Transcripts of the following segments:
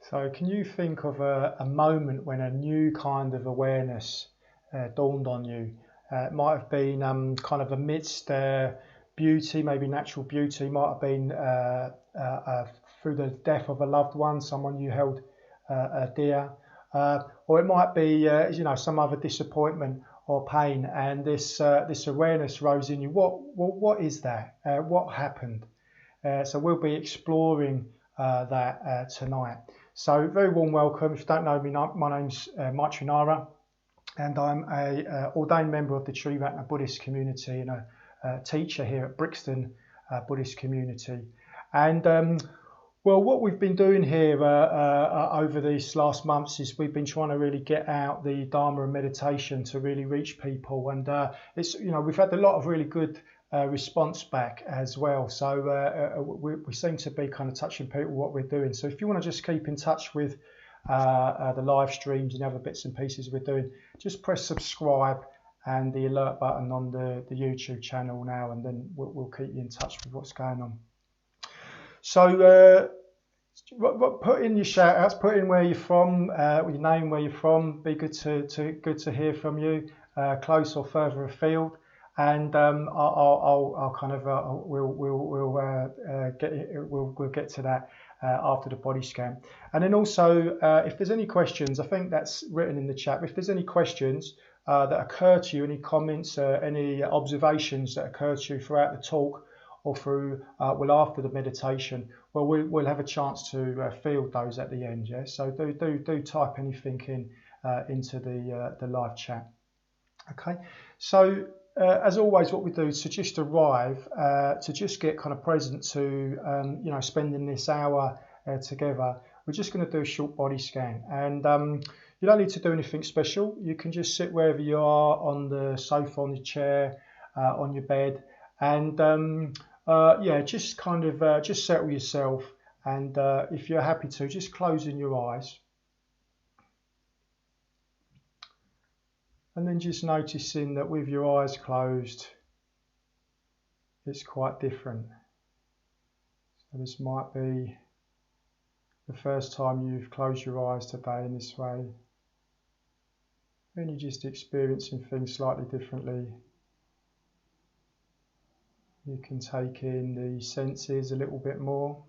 So can you think of a moment when a new kind of awareness dawned on you? It might have been kind of amidst beauty, maybe natural beauty, might have been through the death of a loved one, someone you held dear, or it might be some other disappointment or pain, and this awareness rose in you. What is that? What happened? So we'll be exploring that tonight. So very warm welcome. If you don't know me, my name's Maitrinara, and I'm a ordained member of the Triratna Buddhist community and a teacher here at Brixton Buddhist community. And well, what we've been doing here over these last months is we've been trying to really get out the Dharma and meditation to really reach people, and we've had a lot of really good response back as well. So we seem to be kind of touching people what we're doing. So if you want to just keep in touch with the live streams and other bits and pieces we're doing, just press subscribe and the alert button on the YouTube channel now, and then we'll keep you in touch with what's going on. So put in your shout outs, put in where you're from, your name, where you're from. Be good to hear from you, close or further afield. And I'll kind of we'll get to that after the body scan. And then also, if there's any questions, I think that's written in the chat. If there's any questions that occur to you, any comments, any observations that occur to you throughout the talk or through after the meditation, well, we'll have a chance to field those at the end. Yeah. So do type anything into the live chat. Okay. So. As always, what we do is to just arrive, to just get kind of present to, spending this hour together. We're just going to do a short body scan, and you don't need to do anything special. You can just sit wherever you are, on the sofa, on the chair, on your bed, and just kind of just settle yourself. And if you're happy to, just closing your eyes. And then just noticing that with your eyes closed, it's quite different. So this might be the first time you've closed your eyes today in this way. And you're just experiencing things slightly differently. You can take in the senses a little bit more.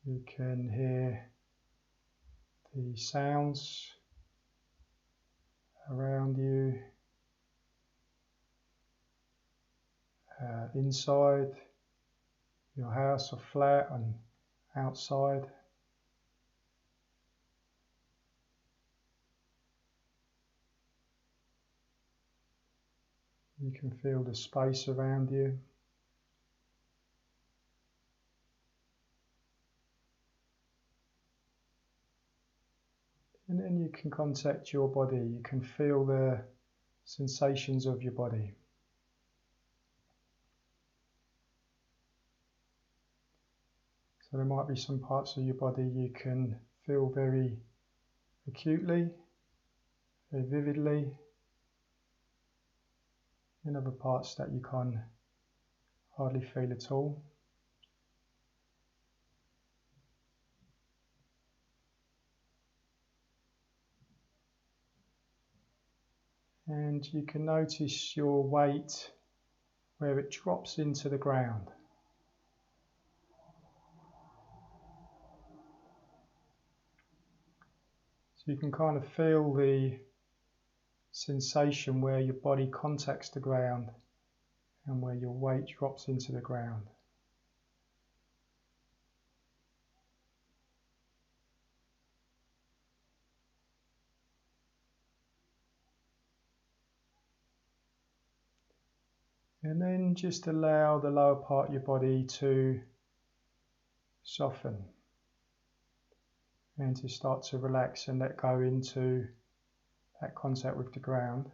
You can hear the sounds around you, inside your house or flat and outside. You can feel the space around you. And then you can contact your body. You can feel the sensations of your body. So there might be some parts of your body you can feel very acutely, very vividly, and other parts that you can hardly feel at all. And you can notice your weight where it drops into the ground. So you can kind of feel the sensation where your body contacts the ground and where your weight drops into the ground. And then just allow the lower part of your body to soften and to start to relax and let go into that contact with the ground.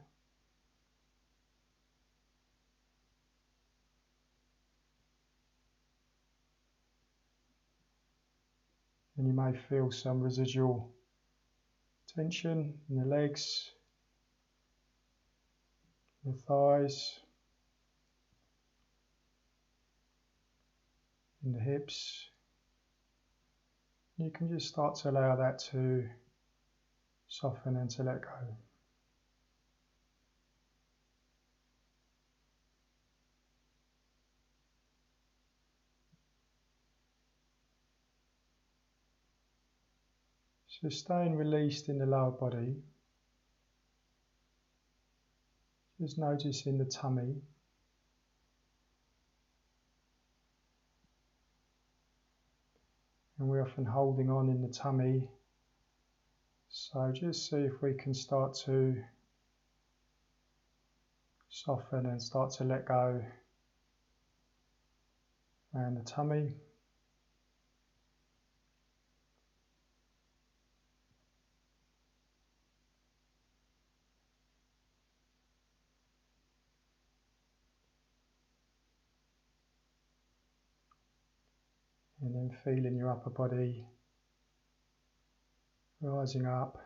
And you may feel some residual tension in the legs, the thighs, in the hips, You can just start to allow that to soften and to let go. So staying released in the lower body, just noticing the tummy. And we're often holding on in the tummy. So just see if we can start to soften and start to let go around the tummy. And then feeling your upper body rising up.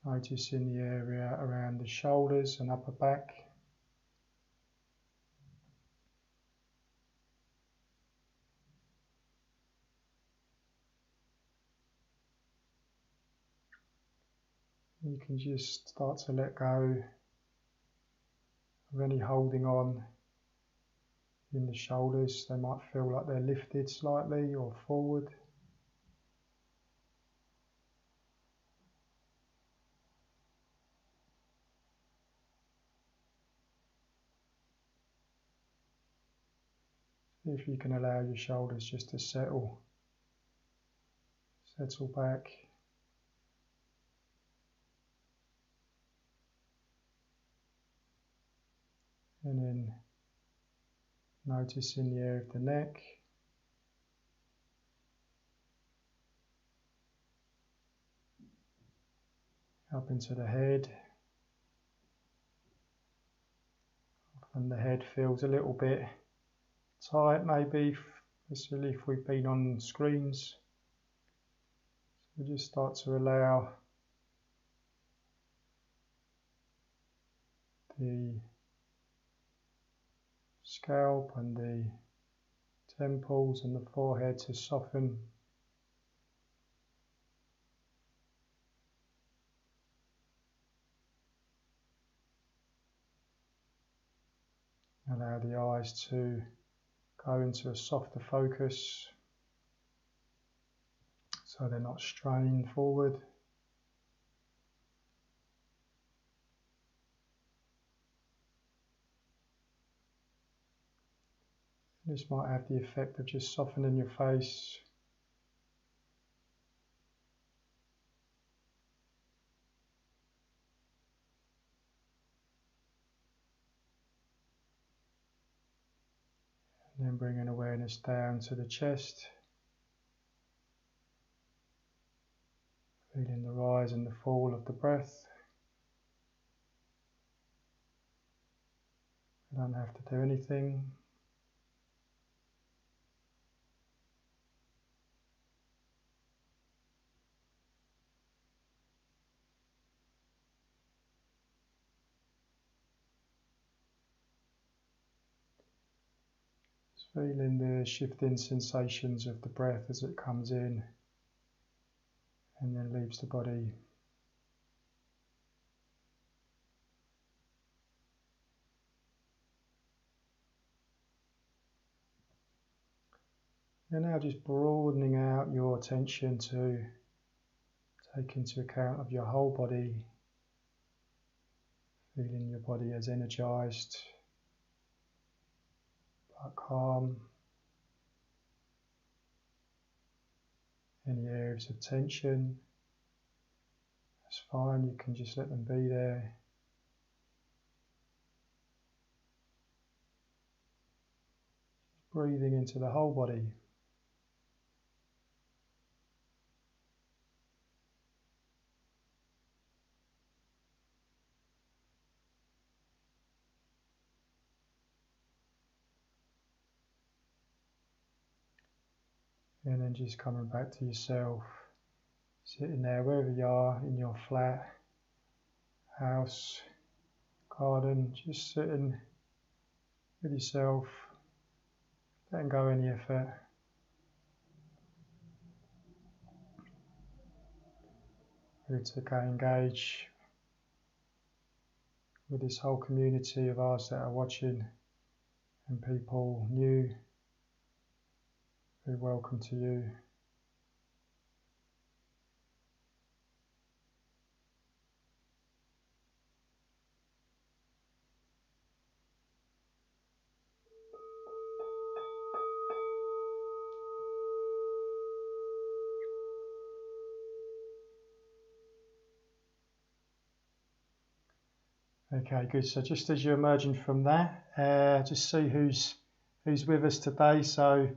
Noticing the area around the shoulders and upper back. You can just start to let go of any holding on in the shoulders. They might feel like they're lifted slightly or forward. See if you can allow your shoulders just to settle back. And then noticing the area of the neck. Up into the head. And the head feels a little bit tight, maybe, especially if we've been on screens. So just start to allow the scalp and the temples and the forehead to soften. Allow the eyes to go into a softer focus so they're not straining forward. This might have the effect of just softening your face. And then bringing awareness down to the chest. Feeling the rise and the fall of the breath. You don't have to do anything. Just feeling the shifting sensations of the breath as it comes in and then leaves the body. You're now just broadening out your attention to take into account of your whole body, feeling your body as energized but calm. Any areas of tension, that's fine, you can just let them be there. Breathing into the whole body. And then just coming back to yourself, sitting there wherever you are, in your flat, house, pardon, just sitting with yourself, letting go any effort. Ready to go engage with this whole community of ours that are watching, and people new, very welcome to you. Okay, good. So just as you're emerging from that, just see who's with us today. So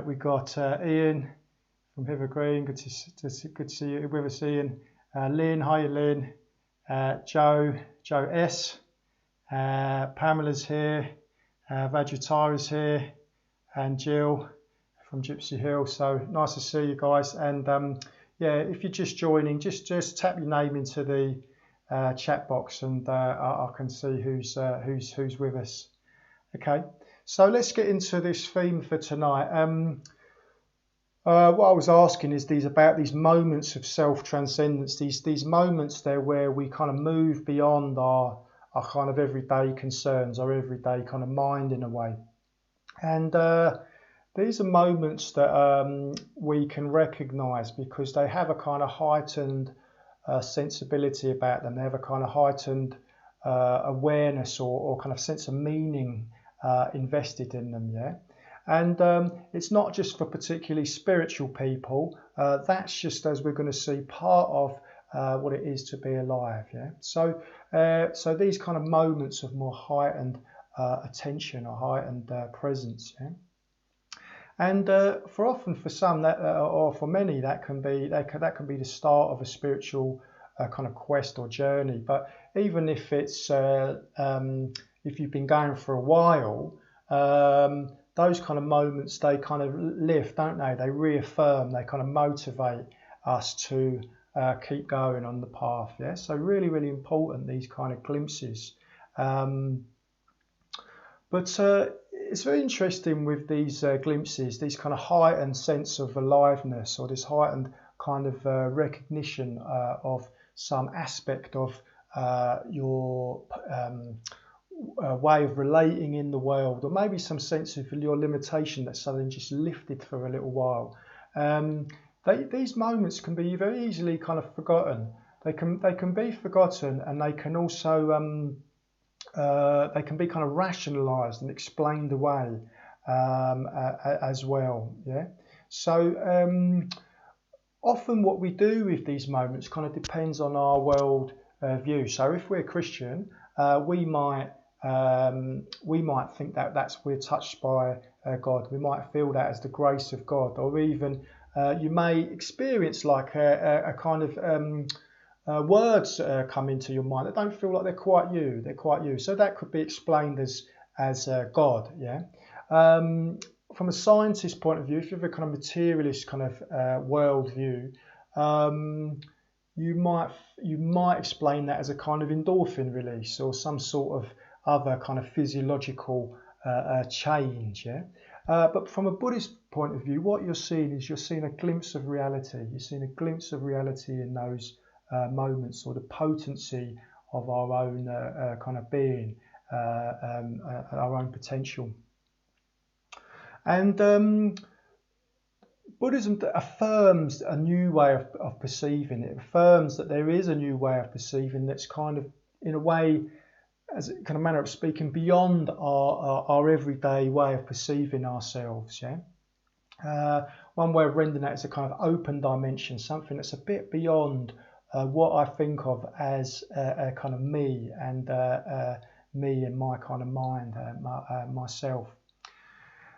we've got Ian from Hither Green. Good to see you with us, Ian. Lynn, hi Lynn. Joe S. Pamela's here. Vajratara's here, and Jill from Gypsy Hill. So nice to see you guys. And yeah, if you're just joining, just tap your name into the chat box, and I can see who's with us. Okay, so let's get into this theme for tonight. What I was asking is about these moments of self-transcendence, these moments there where we kind of move beyond our kind of everyday concerns, our everyday kind of mind in a way. And these are moments that we can recognize because they have a kind of heightened sensibility about them. They have a kind of heightened awareness or kind of sense of meaning invested in them, yeah. And it's not just for particularly spiritual people. That's just, as we're going to see, part of what it is to be alive, yeah. So these kind of moments of more heightened attention or heightened presence, yeah. And for some that, or for many, that can be the start of a spiritual kind of quest or journey. But even if it's if you've been going for a while, those kind of moments, they kind of lift, don't they? They reaffirm, they kind of motivate us to keep going on the path. Yeah. So really, really important, these kind of glimpses. But it's very interesting with these glimpses, these kind of heightened sense of aliveness, or this heightened kind of recognition of some aspect of your way of relating in the world, or maybe some sense of your limitation that's suddenly just lifted for a little while. These moments can be very easily kind of forgotten. They can be forgotten, and they can also they can be kind of rationalized and explained away as well. Yeah. So often what we do with these moments kind of depends on our world view. So if we're Christian, we might think that we're touched by God. We might feel that as the grace of God, or even you may experience like a kind of words come into your mind that don't feel like they're quite you. They're quite you. So that could be explained as God. Yeah. From a scientist point of view, if you have a kind of materialist kind of world view, you might explain that as a kind of endorphin release or some sort of other kind of physiological change. Yeah. But from a Buddhist point of view, what you're seeing a glimpse of reality. You're seeing a glimpse of reality in those moments, or the potency of our own kind of being, our own potential. And Buddhism affirms a new way of perceiving. It affirms that there is a new way of perceiving that's kind of, in a way, as a kind of manner of speaking, beyond our everyday way of perceiving ourselves. Yeah. One way of rendering that is a kind of open dimension, something that's a bit beyond what I think of as a kind of me and my kind of mind, myself.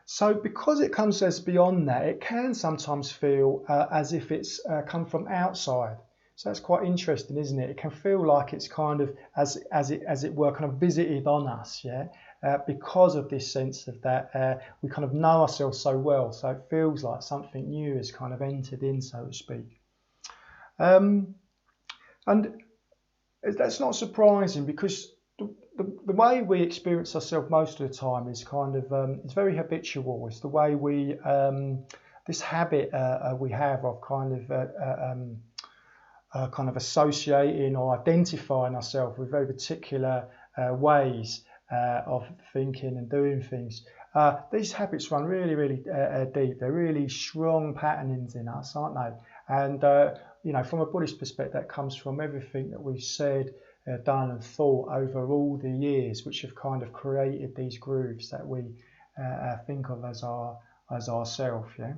So because it comes as beyond that, it can sometimes feel as if it's come from outside. So that's quite interesting, isn't it? It can feel like it's kind of as it were kind of visited on us, yeah, because of this sense of that we kind of know ourselves so well. So it feels like something new has kind of entered in, so to speak. And that's not surprising, because the way we experience ourselves most of the time is kind of it's very habitual. It's the way we this habit we have of kind of associating or identifying ourselves with very particular ways of thinking and doing things. These habits run really, really deep. They're really strong patternings in us, aren't they? And you know, from a Buddhist perspective, that comes from everything that we've said, done and thought over all the years, which have kind of created these grooves that we think of as ourself. Yeah.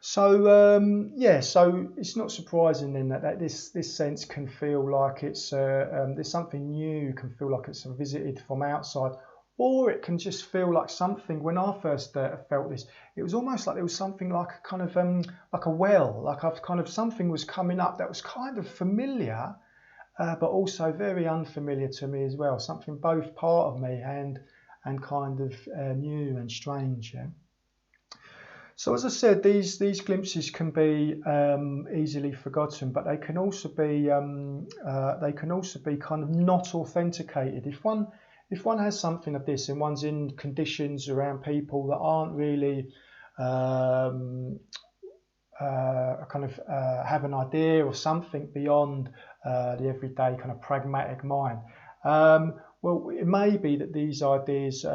So yeah, so it's not surprising then that this sense can feel like it's there's something new, can feel like it's visited from outside, or it can just feel like something. When I first felt this, it was almost like there was something like a kind of like a well, like I've kind of something was coming up that was kind of familiar, but also very unfamiliar to me as well. Something both part of me and kind of new and strange. Yeah. So as I said, these glimpses can be easily forgotten, but they can also be kind of not authenticated. If one has something of this and one's in conditions around people that aren't really have an idea or something beyond the everyday kind of pragmatic mind. Well, it may be that these ideas,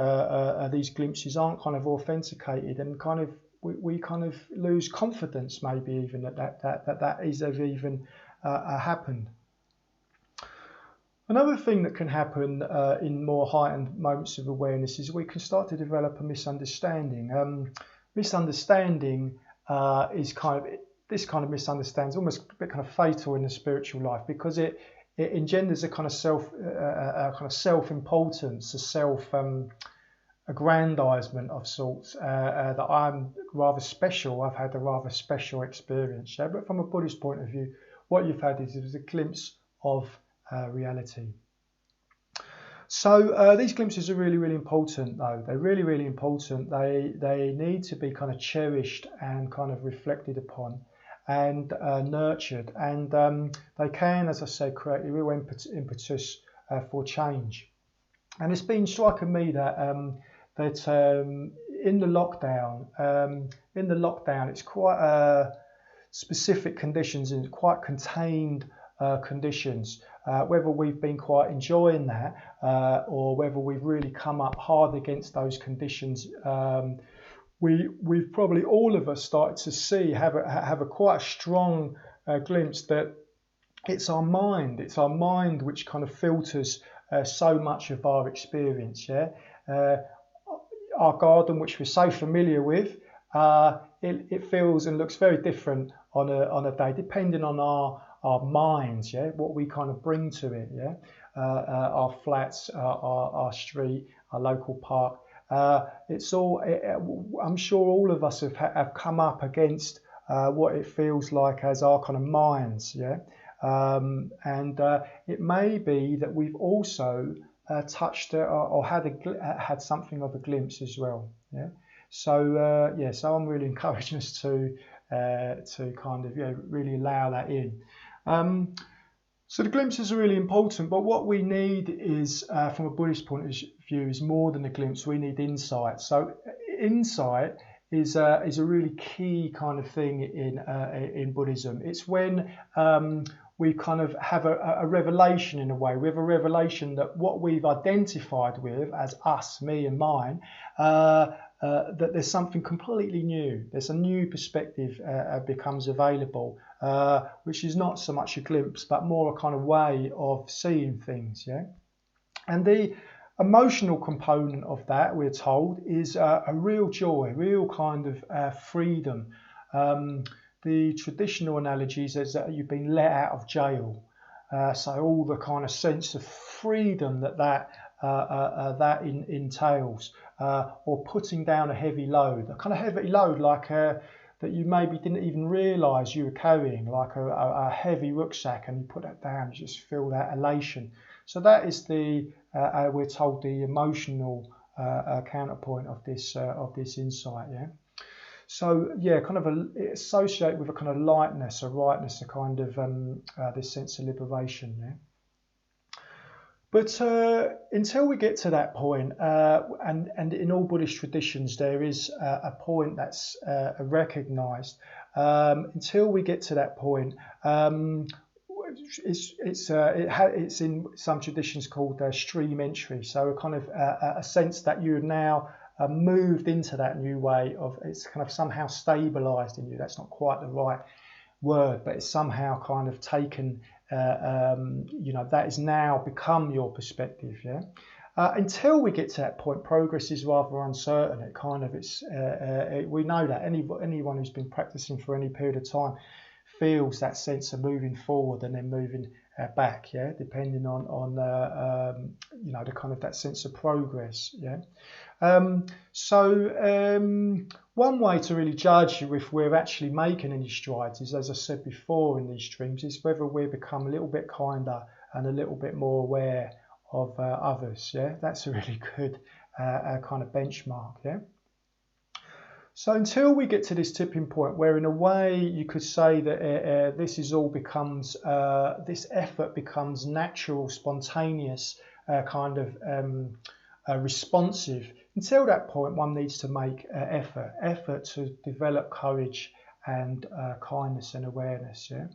these glimpses aren't kind of authenticated, and kind of we kind of lose confidence, maybe even that is even happened. Another thing that can happen in more heightened moments of awareness is we can start to develop a misunderstanding. Misunderstanding is this kind of misunderstanding is almost a bit kind of fatal in the spiritual life, because it engenders a kind of self-importance, a self-aggrandizement of sorts, that I'm rather special. I've had a rather special experience. Yeah? But from a Buddhist point of view, what you've had is a glimpse of reality. So these glimpses are really, really important, though. They're really, really important. They need to be kind of cherished and kind of reflected upon and nurtured, and they can, as I said, create a real impetus for change. And it's been striking me that in the lockdown, it's quite specific conditions and quite contained conditions. Whether we've been quite enjoying that or whether we've really come up hard against those conditions, we've probably all of us started to see have a quite strong glimpse that it's our mind which kind of filters so much of our experience. Yeah, our garden, which we're so familiar with, it feels and looks very different on a day, depending on our minds. Yeah, what we kind of bring to it. Yeah, our flats, our street, our local park. It's all. I'm sure all of us have come up against what it feels like as our kind of minds. Yeah, and it may be that we've also touched or had something of a glimpse as well. Yeah. So yeah, so I'm really encouraging us to kind of really allow that in. So the glimpses are really important, but what we need is, from a Buddhist point of view, is more than a glimpse. We need insight. So insight is a really key kind of thing in Buddhism. It's when we kind of have a revelation in a way. We have a revelation that what we've identified with as us, me and mine, that there's something completely new. There's a new perspective becomes available, which is not so much a glimpse, but more a kind of way of seeing things. Yeah, and the emotional component of that, we're told, is a real joy, real kind of freedom. The traditional analogies is that you've been let out of jail. So all the kind of sense of freedom that entails, or putting down a heavy load, a kind of heavy load like that you maybe didn't even realise you were carrying, like a heavy rucksack, and you put that down, you just feel that elation. So that is we're told, the emotional counterpoint of this insight. Yeah. So yeah, kind of associate with a kind of lightness, a rightness, a kind of this sense of liberation. Yeah. But until we get to that point, and in all Buddhist traditions, there is a point that's recognised. Until we get to that point, it's in some traditions called stream entry. So a kind of a sense that you're now moved into that new way of, it's kind of somehow stabilised in you. That's not quite the right word, but it's somehow kind of taken. That is now become your perspective. Yeah. Until we get to that point, progress is rather uncertain. It kind of we know that anyone who's been practicing for any period of time feels that sense of moving forward and then moving back. Yeah, depending on the kind of that sense of progress. Yeah. One way to really judge if we're actually making any strides is, as I said before in these streams, is whether we become a little bit kinder and a little bit more aware of others. Yeah, that's a really good kind of benchmark. Yeah. So until we get to this tipping point where, in a way, you could say that this effort becomes natural, spontaneous, kind of responsive. Until that point, one needs to make effort to develop courage and kindness and awareness. Yeah.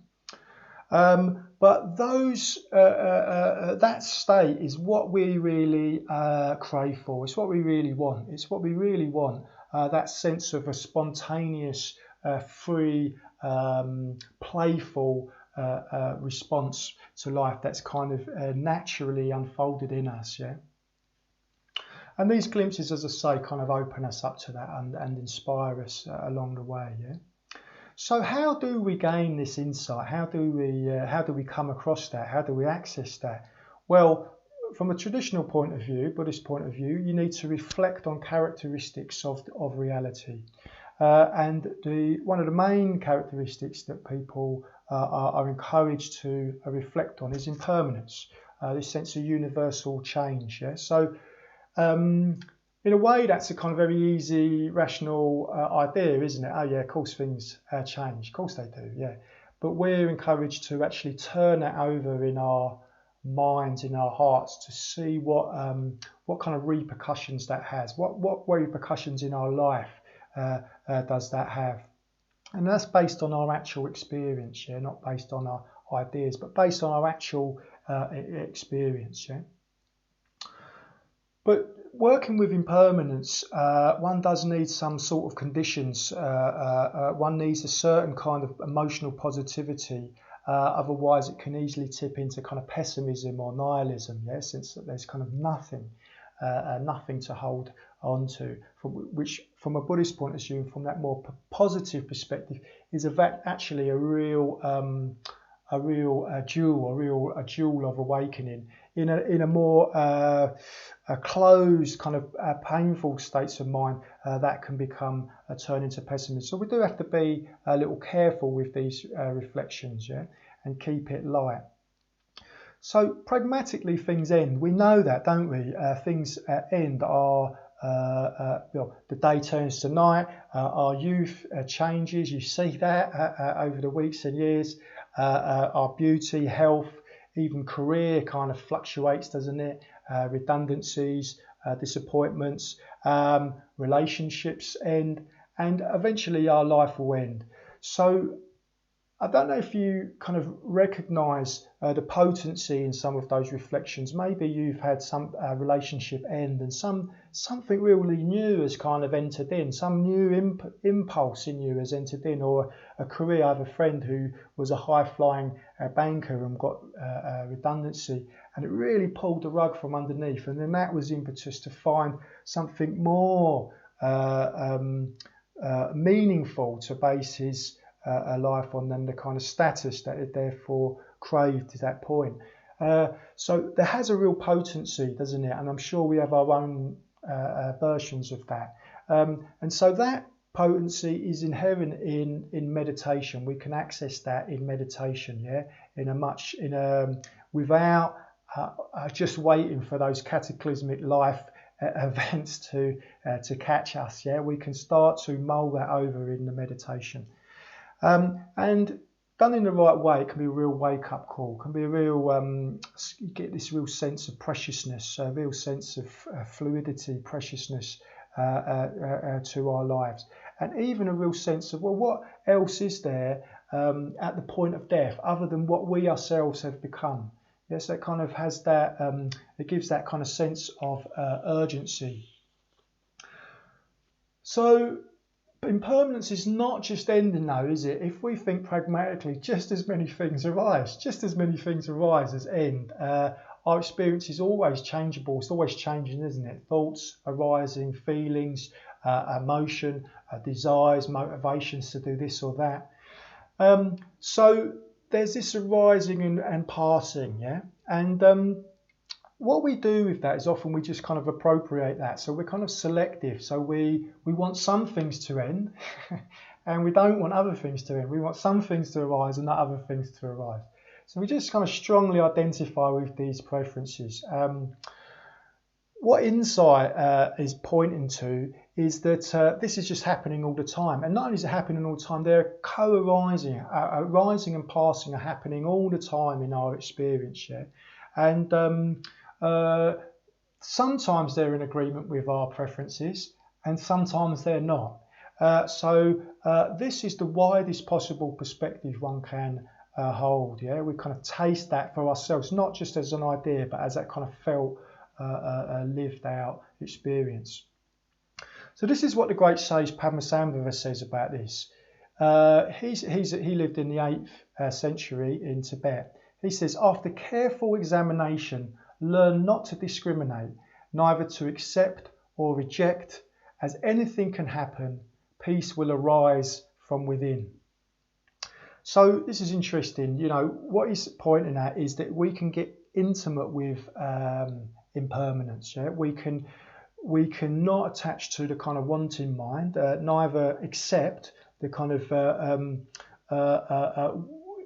But that state is what we really crave for. It's what we really want. It's what we really want. That sense of a spontaneous, free, playful response to life that's kind of naturally unfolded in us. Yeah. And these glimpses, as I say, kind of open us up to that and inspire us along the way. Yeah. So how do we gain this insight? How do we come across that? How do we access that? Well, from a traditional point of view, Buddhist point of view, you need to reflect on characteristics of reality. And one of the main characteristics that people are encouraged to reflect on is impermanence, this sense of universal change. Yeah? So in a way, that's a kind of very easy, rational idea, isn't it? Oh yeah, of course things change. Of course they do, yeah. But we're encouraged to actually turn that over in our minds, in our hearts, to see what kind of repercussions that has. What repercussions in our life does that have? And that's based on our actual experience, yeah, not based on our ideas, but based on our actual experience, yeah. But working with impermanence, one does need some sort of conditions. One needs a certain kind of emotional positivity. Otherwise, it can easily tip into kind of pessimism or nihilism. Yeah, since there's kind of nothing to hold on to. Which, from a Buddhist point of view, from that more positive perspective, is actually a real jewel of awakening. In a more closed kind of painful states of mind, that can become turn into pessimism. So we do have to be a little careful with these reflections, yeah, and keep it light. So pragmatically, things end. We know that, don't we? Things end. The day turns to night. Our youth changes. You see that over the weeks and years. Our beauty, health, even career kind of fluctuates, doesn't it? Redundancies, disappointments, relationships end, and eventually our life will end. So I don't know if you kind of recognise the potency in some of those reflections. Maybe you've had some relationship end and something really new has kind of entered in, some new impulse in you has entered in, or a career. I have a friend who was a high-flying banker and got redundancy, and it really pulled the rug from underneath, and then that was impetus to find something more meaningful to base his life on than the kind of status that it therefore craved to that point. So there has a real potency, doesn't it? And I'm sure we have our own versions of that. And so that potency is inherent in meditation. We can access that in meditation, yeah, without just waiting for those cataclysmic life events to catch us. Yeah, we can start to mull that over in the meditation. And done in the right way, it can be a real wake-up call. It can be a real, you get this real sense of preciousness, a real sense of fluidity, preciousness to our lives. And even a real sense of, well, what else is there at the point of death other than what we ourselves have become? Yes, that kind of has that, it gives that kind of sense of urgency. So impermanence is not just ending though, is it? If we think pragmatically, just as many things arise as end. Our experience is always changeable, it's always changing, isn't it? Thoughts arising, feelings, emotion, desires, motivations to do this or that. So there's this arising and passing, yeah? And what we do with that is often we just kind of appropriate that. So we're kind of selective. So we want some things to end and we don't want other things to end. We want some things to arise and not other things to arise. So we just kind of strongly identify with these preferences. What insight is pointing to is that this is just happening all the time. And not only is it happening all the time, they're co-arising. Arising and passing are happening all the time in our experience. Yeah? And sometimes they're in agreement with our preferences and sometimes they're not. So this is the widest possible perspective one can hold. Yeah, we kind of taste that for ourselves, not just as an idea, but as that kind of felt, lived out experience. So this is what the great sage Padmasambhava says about this. He lived in the 8th century in Tibet. He says, after careful examination, learn not to discriminate, neither to accept or reject, as anything can happen, peace will arise from within. So this is interesting. You know, what he's pointing at is that we can get intimate with impermanence. Yeah? We can not attach to the kind of wanting mind, neither accept the kind of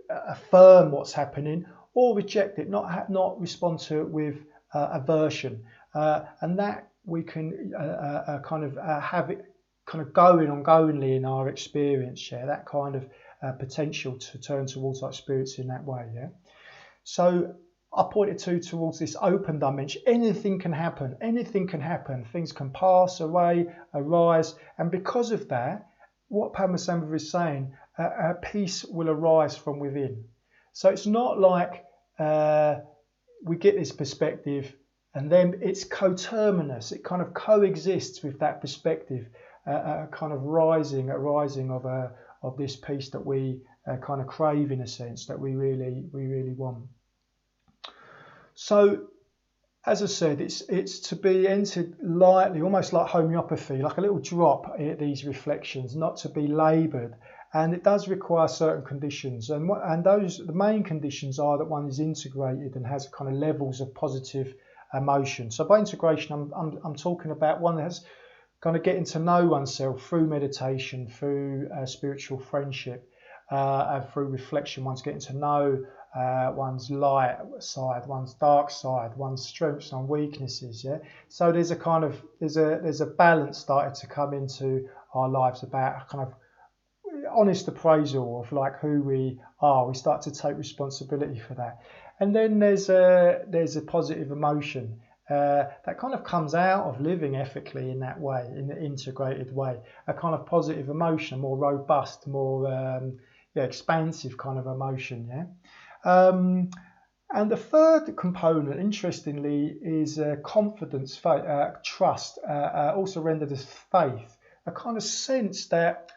affirm what's happening, or reject it, not respond to it with aversion, and that we can kind of have it kind of going ongoingly in our experience. Yeah, that kind of potential to turn towards our experience in that way. Yeah, so I pointed towards this open dimension. Anything can happen. Anything can happen. Things can pass away, arise, and because of that, what Padmasambhava is saying, peace will arise from within. So it's not like we get this perspective and then it's coterminous. It kind of coexists with that perspective, kind of arising of this peace that we kind of crave, in a sense, that we really want. So, as I said, it's to be entered lightly, almost like homeopathy, like a little drop at these reflections, not to be laboured. And it does require certain conditions, and the main conditions are that one is integrated and has kind of levels of positive emotion. So by integration, I'm talking about one that has kind of getting to know oneself through meditation, through spiritual friendship, and through reflection. One's getting to know one's light side, one's dark side, one's strengths and weaknesses. Yeah. So there's a kind of there's a balance started to come into our lives about a kind of honest appraisal of like who we are. We start to take responsibility for that, and then there's a positive emotion that kind of comes out of living ethically in that way, in an integrated way. A kind of positive emotion, more robust, more expansive kind of emotion. Yeah. And the third component, interestingly, is confidence, faith, trust, also rendered as faith. A kind of sense that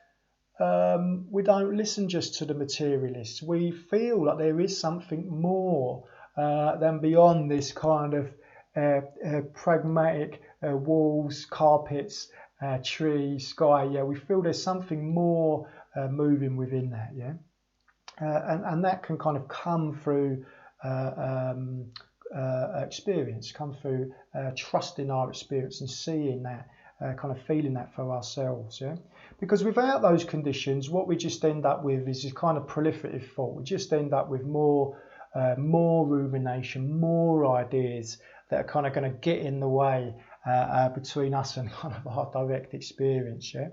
we don't listen just to the materialists. We feel like there is something more than beyond this kind of pragmatic walls, carpets, trees, sky. Yeah, we feel there's something more moving within that. Yeah, and that can kind of come through experience, come through trusting our experience and seeing that, kind of feeling that for ourselves. Yeah. Because without those conditions, what we just end up with is this kind of proliferative thought. We just end up with more rumination, more ideas that are kind of going to get in the way between us and kind of our direct experience. Yeah.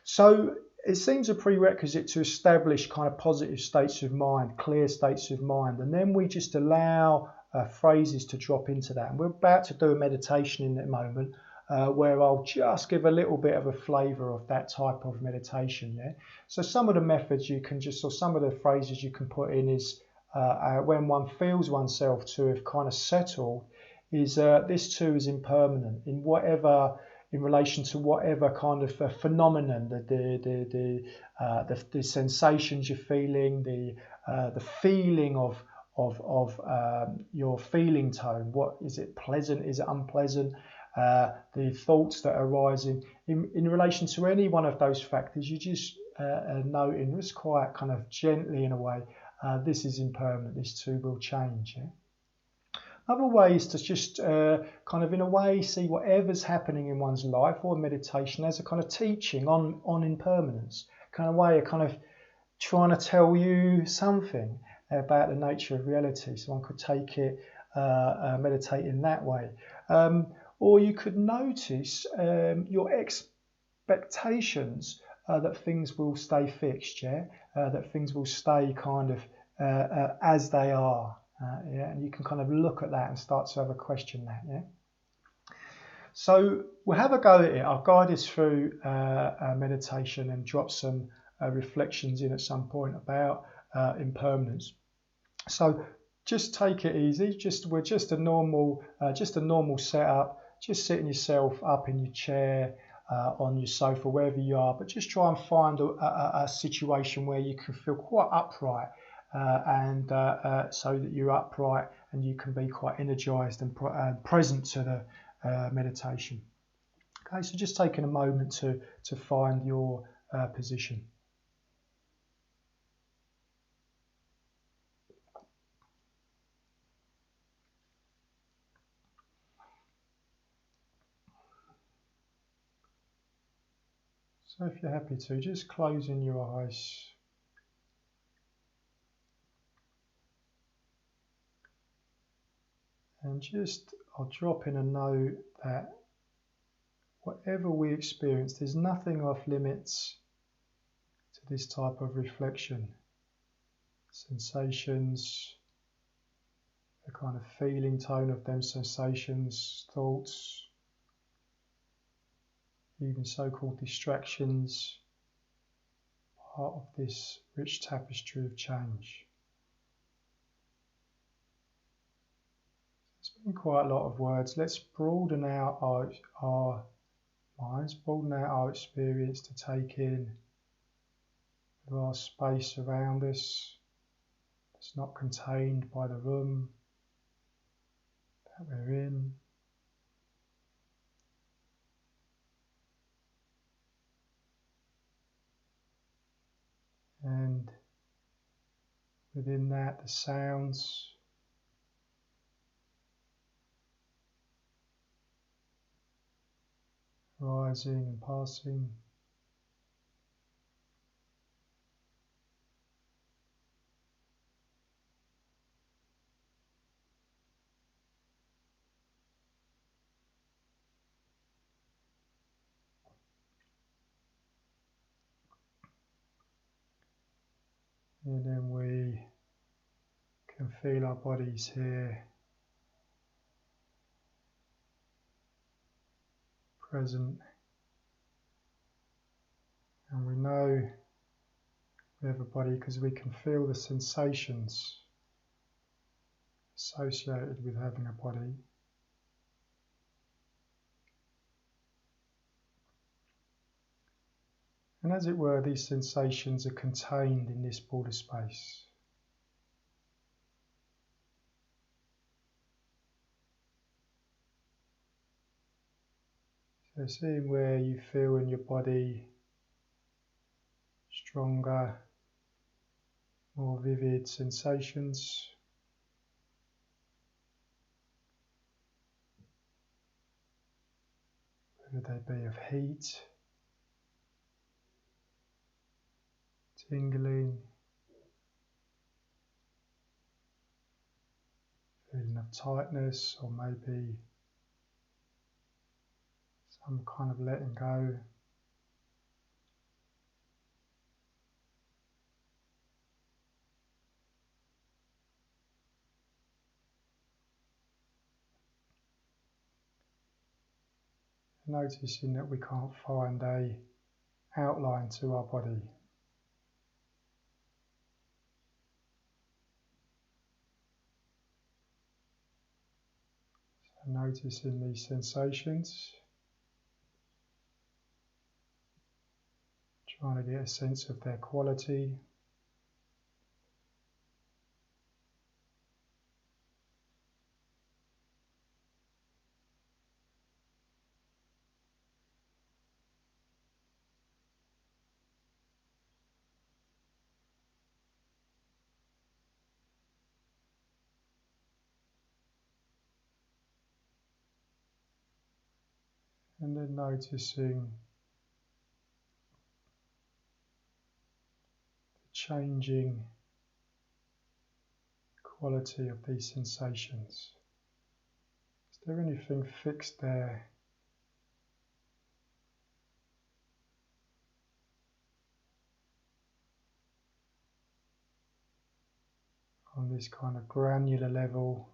So it seems a prerequisite to establish kind of positive states of mind, clear states of mind, and then we just allow phrases to drop into that. And we're about to do a meditation in a moment where I'll just give a little bit of a flavour of that type of meditation. Yeah. So some of the methods you can just, or some of the phrases you can put in is when one feels oneself to have kind of settled, is this too is impermanent in whatever. In relation to whatever kind of phenomenon, the sensations you're feeling, the feeling of your feeling tone. What is it? Pleasant? Is it unpleasant? The thoughts that are arising in relation to any one of those factors. You just noting just quite kind of gently in a way. This is impermanent. This too will change. Yeah? Other ways to just kind of in a way see whatever's happening in one's life or meditation as a kind of teaching on impermanence, kind of way of kind of trying to tell you something about the nature of reality. So one could take it, meditate in that way. Or you could notice your expectations that things will stay fixed, yeah? That things will stay kind of as they are. Yeah, and you can kind of look at that and start to have a question that. Yeah. So we'll have a go at it. I'll guide us through meditation and drop some reflections in at some point about impermanence. So just take it easy. We're just a normal setup. Just sitting yourself up in your chair, on your sofa, wherever you are. But just try and find a situation where you can feel quite upright. So that you're upright and you can be quite energized and present to the meditation. Okay, so just taking a moment to find your position. So if you're happy to, just closing your eyes. And I'll drop in a note that whatever we experience, there's nothing off limits to this type of reflection. Sensations, the kind of feeling tone of them sensations, thoughts, even so-called distractions, part of this rich tapestry of change. Quite a lot of words. Let's broaden out our minds, broaden out our experience to take in the vast space around us. It's not contained by the room that we're in. And within that, the sounds. Rising and passing. And then we can feel our bodies here, present, and we know we have a body because we can feel the sensations associated with having a body. And as it were, these sensations are contained in this border space. So seeing where you feel in your body stronger, more vivid sensations. Whether they be of heat, tingling, feeling of tightness, or maybe some kind of letting go. Noticing that we can't find a outline to our body. So noticing these sensations, trying to get a sense of their quality. And then noticing the changing quality of these sensations. Is there anything fixed there? On this kind of granular level,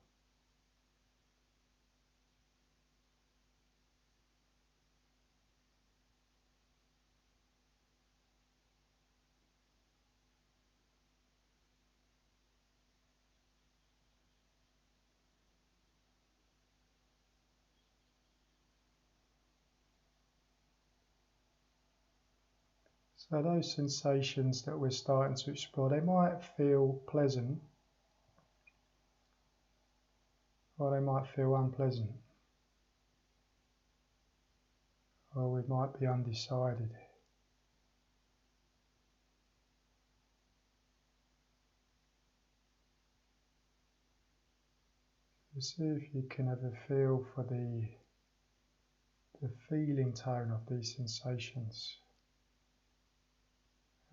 so those sensations that we're starting to explore, they might feel pleasant or they might feel unpleasant, or we might be undecided. So see if you can have a feel for the feeling tone of these sensations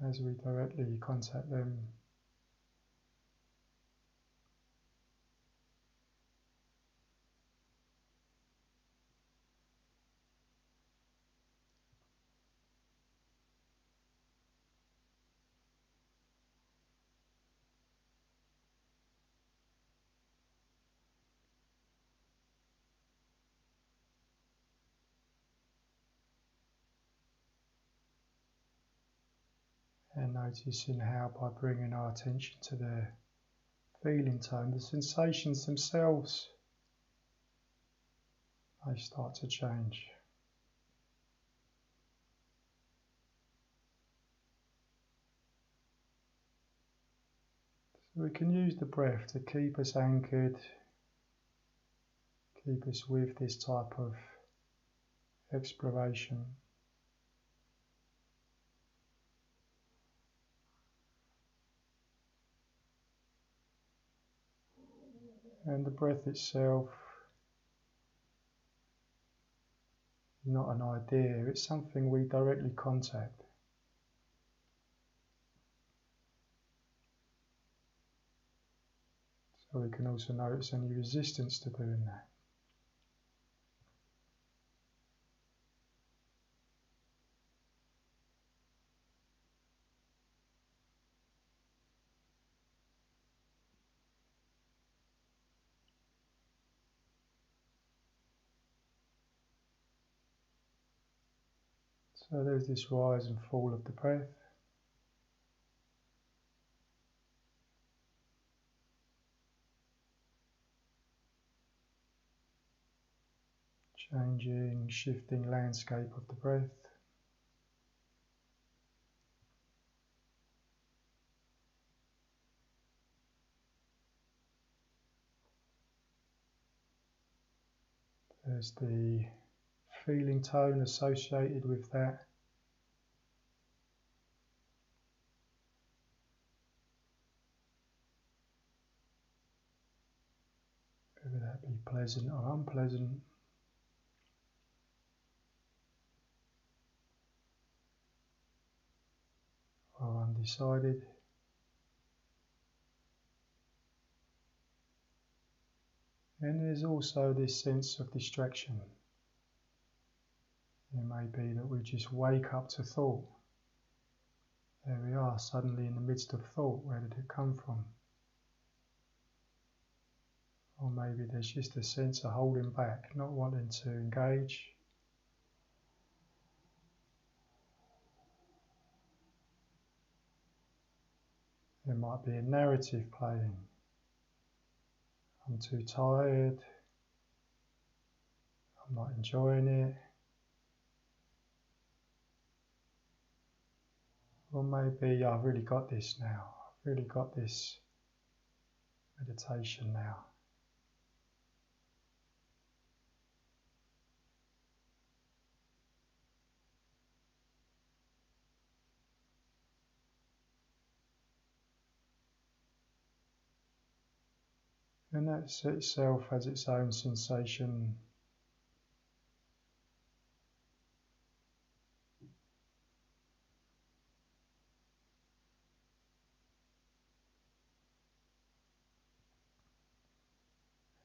as we directly contact them. And noticing how by bringing our attention to the feeling tone, the sensations themselves may start to change. So we can use the breath to keep us anchored, keep us with this type of exploration. And the breath itself is not an idea, it's something we directly contact. So we can also notice any resistance to doing that. So there's this rise and fall of the breath. Changing, shifting landscape of the breath. There's the feeling tone associated with that. Whether that be pleasant or unpleasant. Or undecided. And there's also this sense of distraction. It may be that we just wake up to thought. There we are, suddenly in the midst of thought. Where did it come from? Or maybe there's just a sense of holding back, not wanting to engage. There might be a narrative playing. I'm too tired. I'm not enjoying it. Or maybe I've really got this now. I've really got this meditation now. And that itself has its own sensation.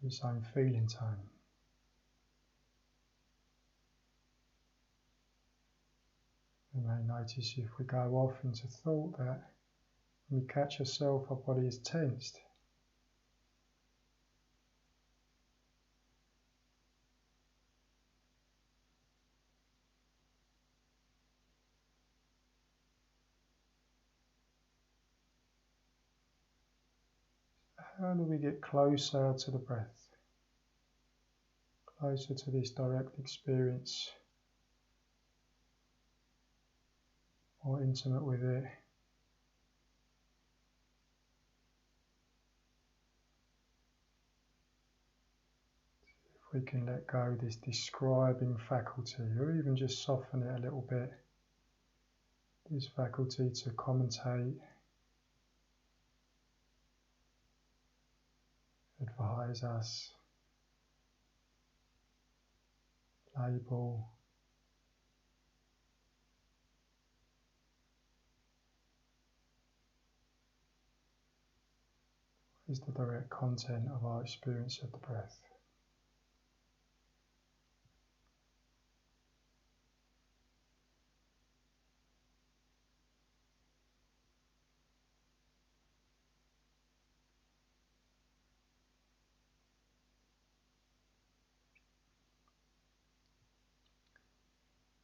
Its own feeling tone. You may notice if we go off into thought that when we catch ourselves, our body is tensed. How do we get closer to the breath? Closer to this direct experience? More intimate with it? If we can let go of this describing faculty, or even just soften it a little bit. This faculty to commentate, advise us, label, is the direct content of our experience of the breath.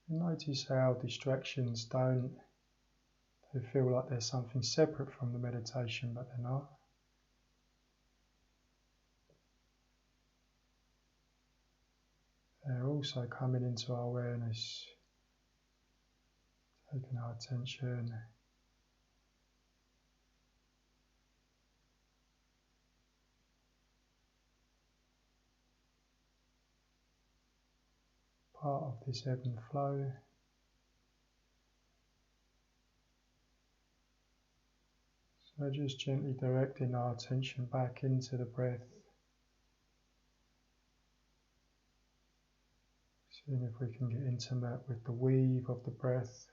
Notice how distractions they feel like there's something separate from the meditation, but they're not. They're also coming into our awareness, taking our attention. Part of this ebb and flow. So just gently directing our attention back into the breath. Seeing if we can get intimate with the weave of the breath.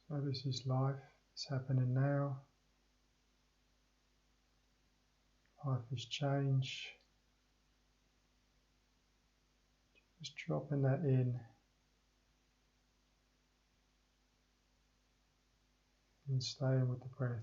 So this is life, it's happening now. Life is change. Just dropping that in. And staying with the breath.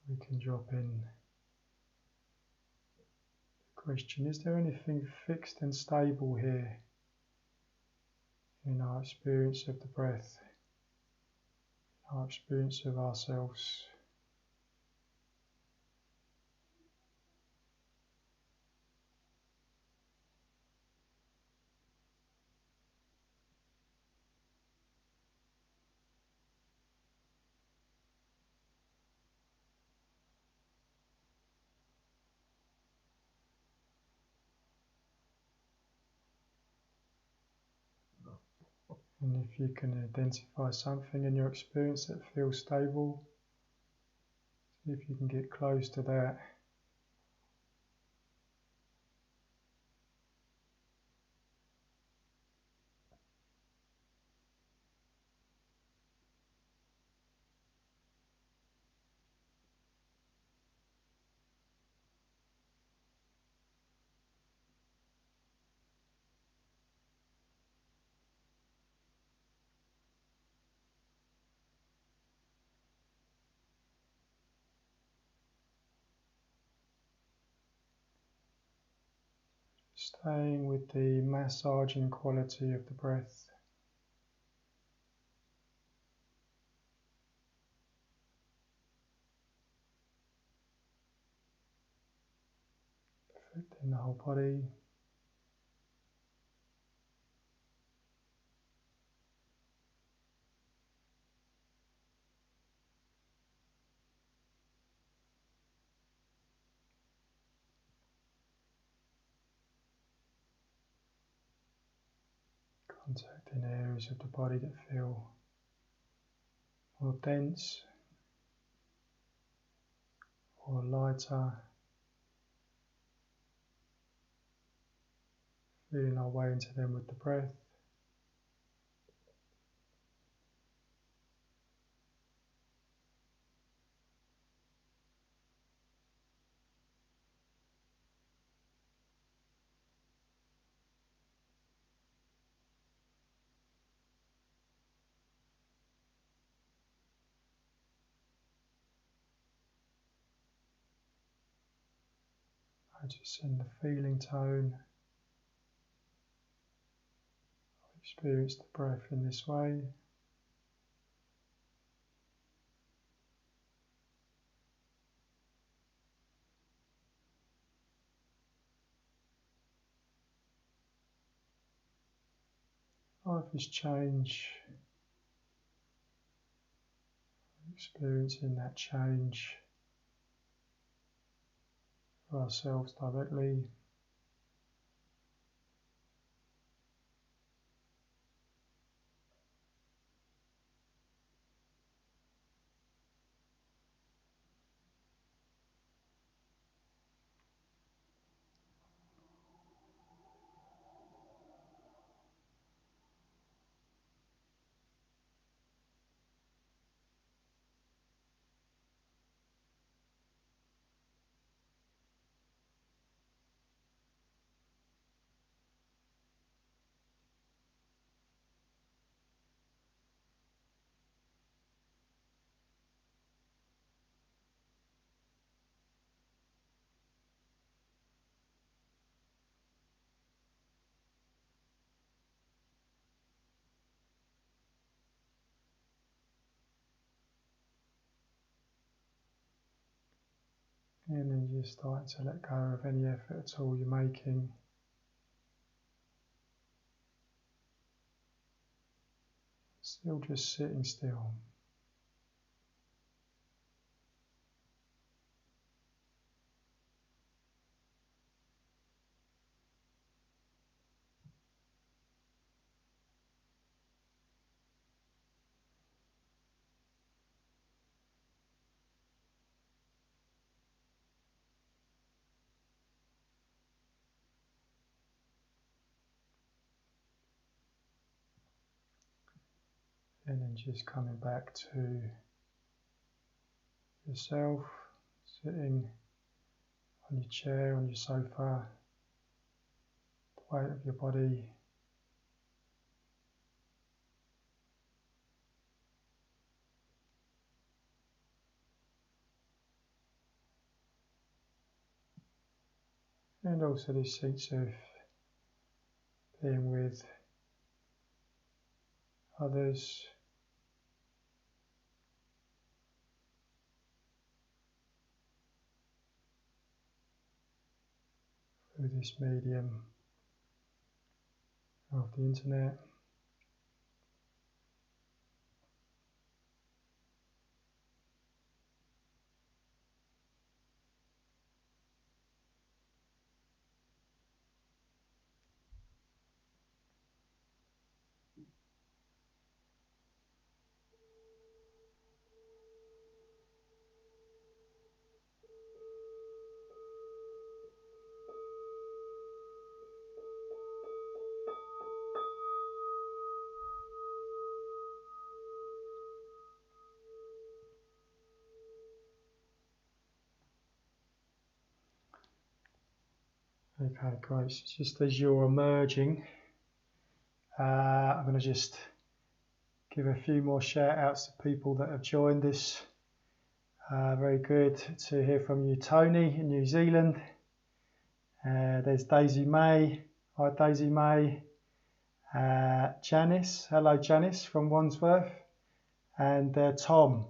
We can drop in the question, is there anything fixed and stable here in our experience of the breath, our experience of ourselves? And if you can identify something in your experience that feels stable, see if you can get close to that. Staying with the massaging quality of the breath. Affecting the whole body. Contacting areas of the body that feel more dense or lighter. Feeling our way into them with the breath. Noticing the feeling tone. Experience the breath in this way. Life is change. Experiencing that change for ourselves directly. And then just starting to let go of any effort at all you're making. Still just sitting still. And then just coming back to yourself, sitting on your chair, on your sofa, the weight of your body. And also this sense of being with others. Through this medium of the internet. Okay, great. So just as you're emerging, I'm going to just give a few more shout outs to people that have joined us. Very good to hear from you, Tony, in New Zealand. There's Daisy May. Hi, Daisy May. Janice. Hello, Janice from Wandsworth. And Tom.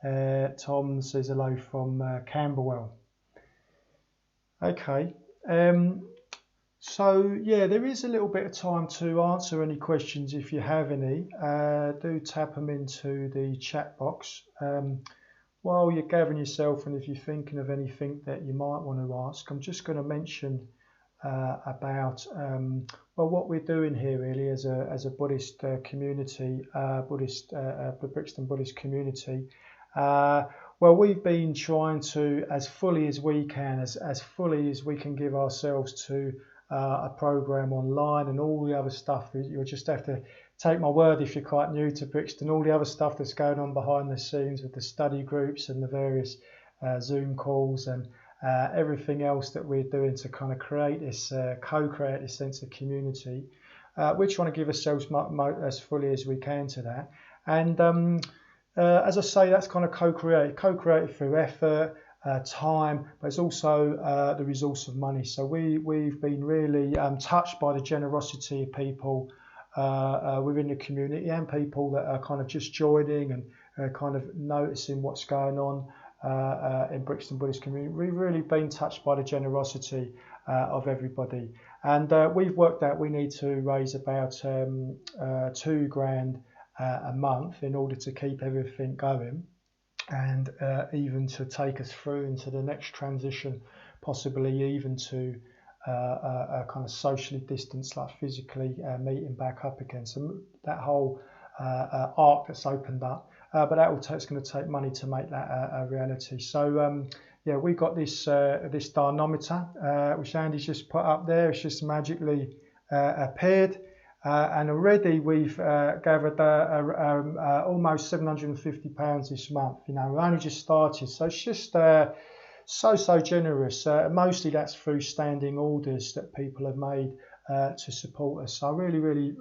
Tom says hello from Camberwell. Okay. So, yeah, there is a little bit of time to answer any questions if you have any. Do tap them into the chat box. While you're gathering yourself, and if you're thinking of anything that you might want to ask, I'm just going to mention about what we're doing here really as a Buddhist community, Brixton Buddhist community. Well, we've been trying to, as fully as we can, as fully as we can give ourselves to a program online and all the other stuff. You'll just have to take my word if you're quite new to Brixton, all the other stuff that's going on behind the scenes with the study groups and the various Zoom calls and everything else that we're doing to kind of create this, co-create this sense of community. We're trying to give ourselves as fully as we can to that. And as I say, that's kind of co-created through effort, time, but it's also the resource of money. So we've been really touched by the generosity of people within the community and people that are kind of just joining and kind of noticing what's going on in Brixton Buddhist community. We've really been touched by the generosity of everybody, and we've worked out we need to raise about £2,000 a month in order to keep everything going, and even to take us through into the next transition, possibly even to a kind of socially distanced, like physically meeting back up again. So that whole arc that's opened up, but it's going to take money to make that a reality. So yeah, we got this this dynamometer, which Andy's just put up there. It's just magically appeared. And already we've gathered almost £750 this month. You know, we've only just started, so it's just so generous. Mostly that's through standing orders that people have made to support us. So I really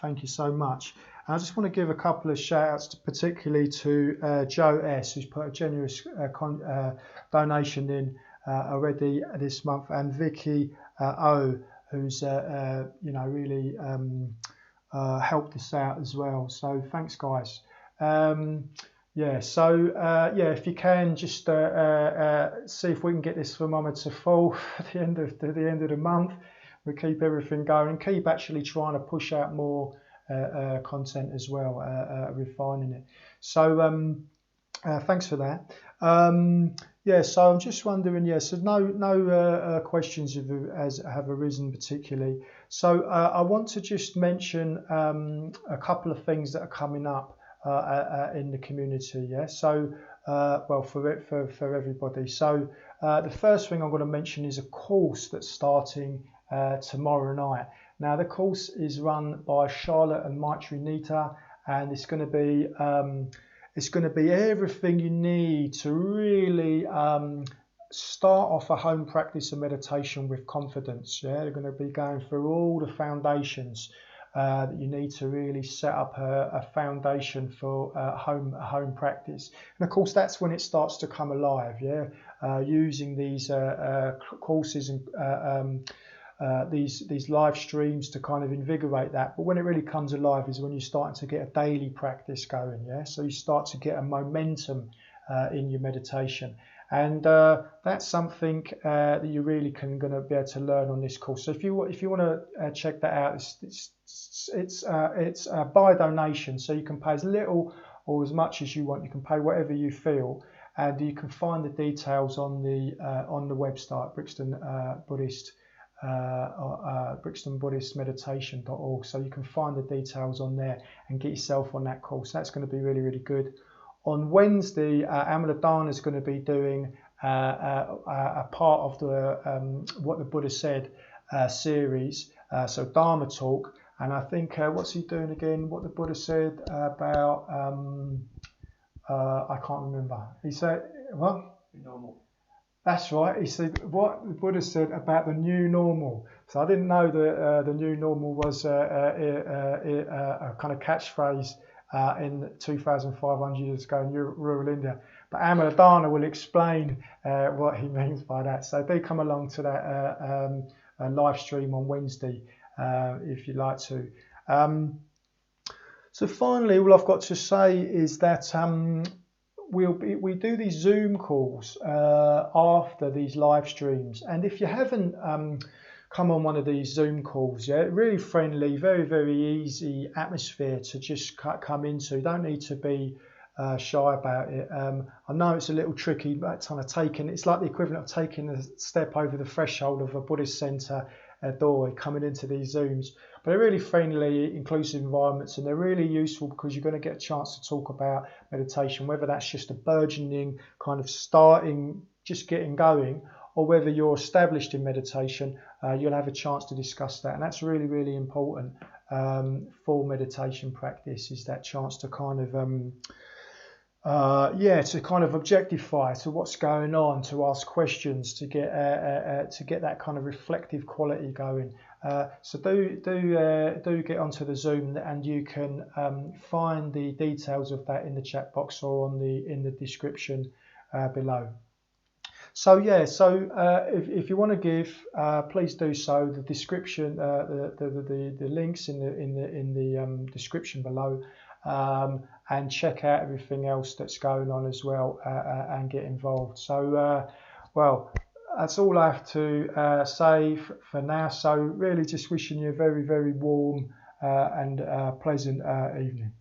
thank you so much. And I just want to give a couple of shout outs particularly to Joe S, who's put a generous donation in already this month, and Vicky O, who's really helped us out as well. So thanks, guys. If you can just see if we can get this thermometer full at the end of the month. We keep everything going and keep actually trying to push out more content as well, refining it. So thanks for that. So I'm just wondering, so no questions have arisen particularly. So I want to just mention a couple of things that are coming up in the community. Yeah. So for everybody. So the first thing I'm going to mention is a course that's starting tomorrow night. Now the course is run by Charlotte and Maitrinara, and it's going to be everything you need to really start off a home practice of meditation with confidence. Yeah, they're going to be going through all the foundations that you need to really set up a foundation for home practice. And of course, that's when it starts to come alive. Yeah, using these courses and these live streams to kind of invigorate that. But when it really comes alive is when you're starting to get a daily practice going. Yeah, so you start to get a momentum in your meditation, and that's something that you really going to be able to learn on this course. So if you want to check that out, it's by donation, so you can pay as little or as much as you want. You can pay whatever you feel, and you can find the details on the website Brixton Buddhist. BrixtonBuddhistMeditation.org, so you can find the details on there and get yourself on that course. That's going to be really good. On Wednesday, Amadana is going to be doing a part of the What the Buddha Said series, so Dharma talk, and I think what's he doing again? What the Buddha said about I can't remember. He said what? Be normal. That's right. He said what the Buddha said about the new normal. So I didn't know that the new normal was a kind of catchphrase in 2,500 years ago in rural India. But Amadana will explain what he means by that. So do come along to that live stream on Wednesday if you'd like to. So finally, all I've got to say is that we do these Zoom calls after these live streams, and if you haven't come on one of these Zoom calls, yeah, really friendly, very easy atmosphere to just come into. You don't need to be shy about it. I know it's a little tricky, but kind of it's like the equivalent of taking a step over the threshold of a Buddhist centre door, coming into these Zooms. But they're really friendly, inclusive environments, and they're really useful because you're going to get a chance to talk about meditation, whether that's just a burgeoning kind of starting, just getting going, or whether you're established in meditation, you'll have a chance to discuss that. And that's really important for meditation practice, is that chance to kind of to kind of objectify to what's going on, to ask questions, to get that kind of reflective quality going. So do get onto the Zoom, and you can find the details of that in the chat box or in the description below. So yeah, if you want to give, please do so. The description, the links in the description below. And check out everything else that's going on as well, and get involved. So, well, that's all I have to say for now. So really just wishing you a very warm and pleasant evening.